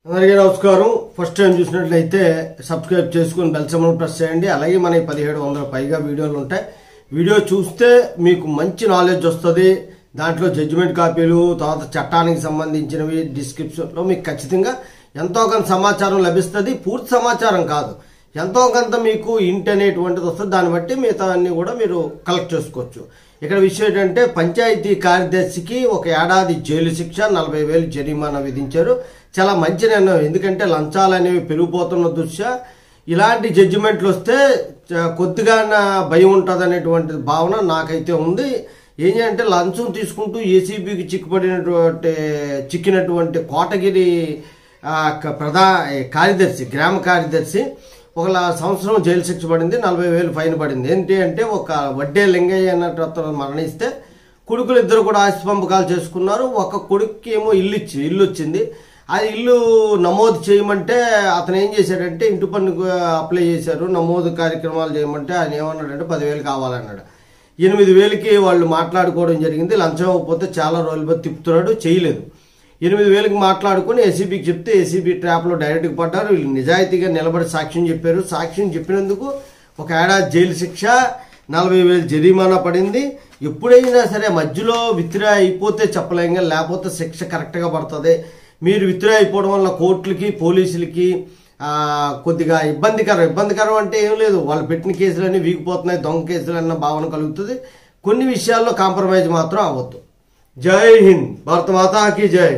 అందరికీ నమస్కారం. First time చూసినట్లయితే సబ్స్క్రైబ్ చేసుకుని బెల్ సింబల్ ప్రెస్ చేయండి. అలాగే మన 1700 పైగా వీడియోలు ఉంటాయి. వీడియో చూస్తే మీకు మంచి నాలెడ్జ్ వస్తుంది. దాంట్లో జడ్జిమెంట్ కాపీలు, తర్వాత చట్టానికి సంబంధించినవి డిస్క్రిప్షన్లో మీకు ఖచ్చితంగా ఎంతో కొంత సమాచారం లభిస్తుంది. పూర్తి సమాచారం కాదు, ఎంతో కొంత మీకు ఇంటి అనేటువంటిది వస్తుంది. దాన్ని బట్టి మిగతా అన్ని కూడా మీరు కలెక్ట్ చేసుకోవచ్చు. ఇక్కడ విషయం ఏంటంటే, పంచాయతీ కార్యదర్శికి 1 ఏడాది జైలు శిక్ష, 40,000 జరిమానా విధించారు. చాలా మంచి నిర్ణయం. ఎందుకంటే లంచాలు అనేవి పెరిగిపోతున్న దృష్ట్యా ఇలాంటి జడ్జిమెంట్లు వస్తే కొద్దిగా భయం ఉంటుంది అనేటువంటి భావన నాకైతే ఉంది. ఏం చేయాలంటే, లంచం తీసుకుంటూ ఏసీబీకి చిక్కినటువంటి కోటగిరి కార్యదర్శి, గ్రామ కార్యదర్శి 1 సంవత్సరం జైలు శిక్ష పడింది, 40,000 ఫైన్ పడింది. ఏంటి అంటే, ఒక వడ్డే లింగయ్య అన్నట్టు అతను మరణిస్తే కొడుకులు ఇద్దరు కూడా ఆస్తి పంపకాలు చేసుకున్నారు. ఒక కొడుక్కి ఏమో ఇల్లు వచ్చింది. ఆ ఇల్లు నమోదు చేయమంటే అతను ఏం చేశాడంటే, ఇంటి పన్నుకు అప్లై చేశారు. నమోదు కార్యక్రమాలు చేయమంటే ఆయన ఏమన్నాడంటే 10,000 కావాలన్నాడు. 8,000కి వాళ్ళు మాట్లాడుకోవడం జరిగింది. లంచం ఇవ్వకపోతే చాలా రోజులు తిప్పుతున్నాడు, చేయలేదు. 8,000కి మాట్లాడుకుని ఏసీబీకి చెప్తే ఏసీబీ ట్రాప్లో డైరెక్ట్గా పడ్డారు. వీళ్ళు నిజాయితీగా నిలబడి సాక్ష్యం చెప్పారు. సాక్ష్యం చెప్పినందుకు 1 ఏడాది జైలు శిక్ష, 40,000 జరిమానా పడింది. ఎప్పుడైనా సరే మధ్యలో విత్డ్రా అయిపోతే చెప్పలేం, లేకపోతే శిక్ష కరెక్ట్గా పడుతుంది. మీరు విత్డ్రా అయిపోవడం వల్ల కోర్టులకి, పోలీసులకి కొద్దిగా ఇబ్బందికరం అంటే ఏం లేదు, వాళ్ళు పెట్టిన కేసులన్నీ వీగిపోతున్నాయి, దొంగ కేసులు అన్న భావన కలుగుతుంది. కొన్ని విషయాల్లో కాంప్రమైజ్ మాత్రం అవ్వద్దు. జై హింద్, భారత మాతాకి జై.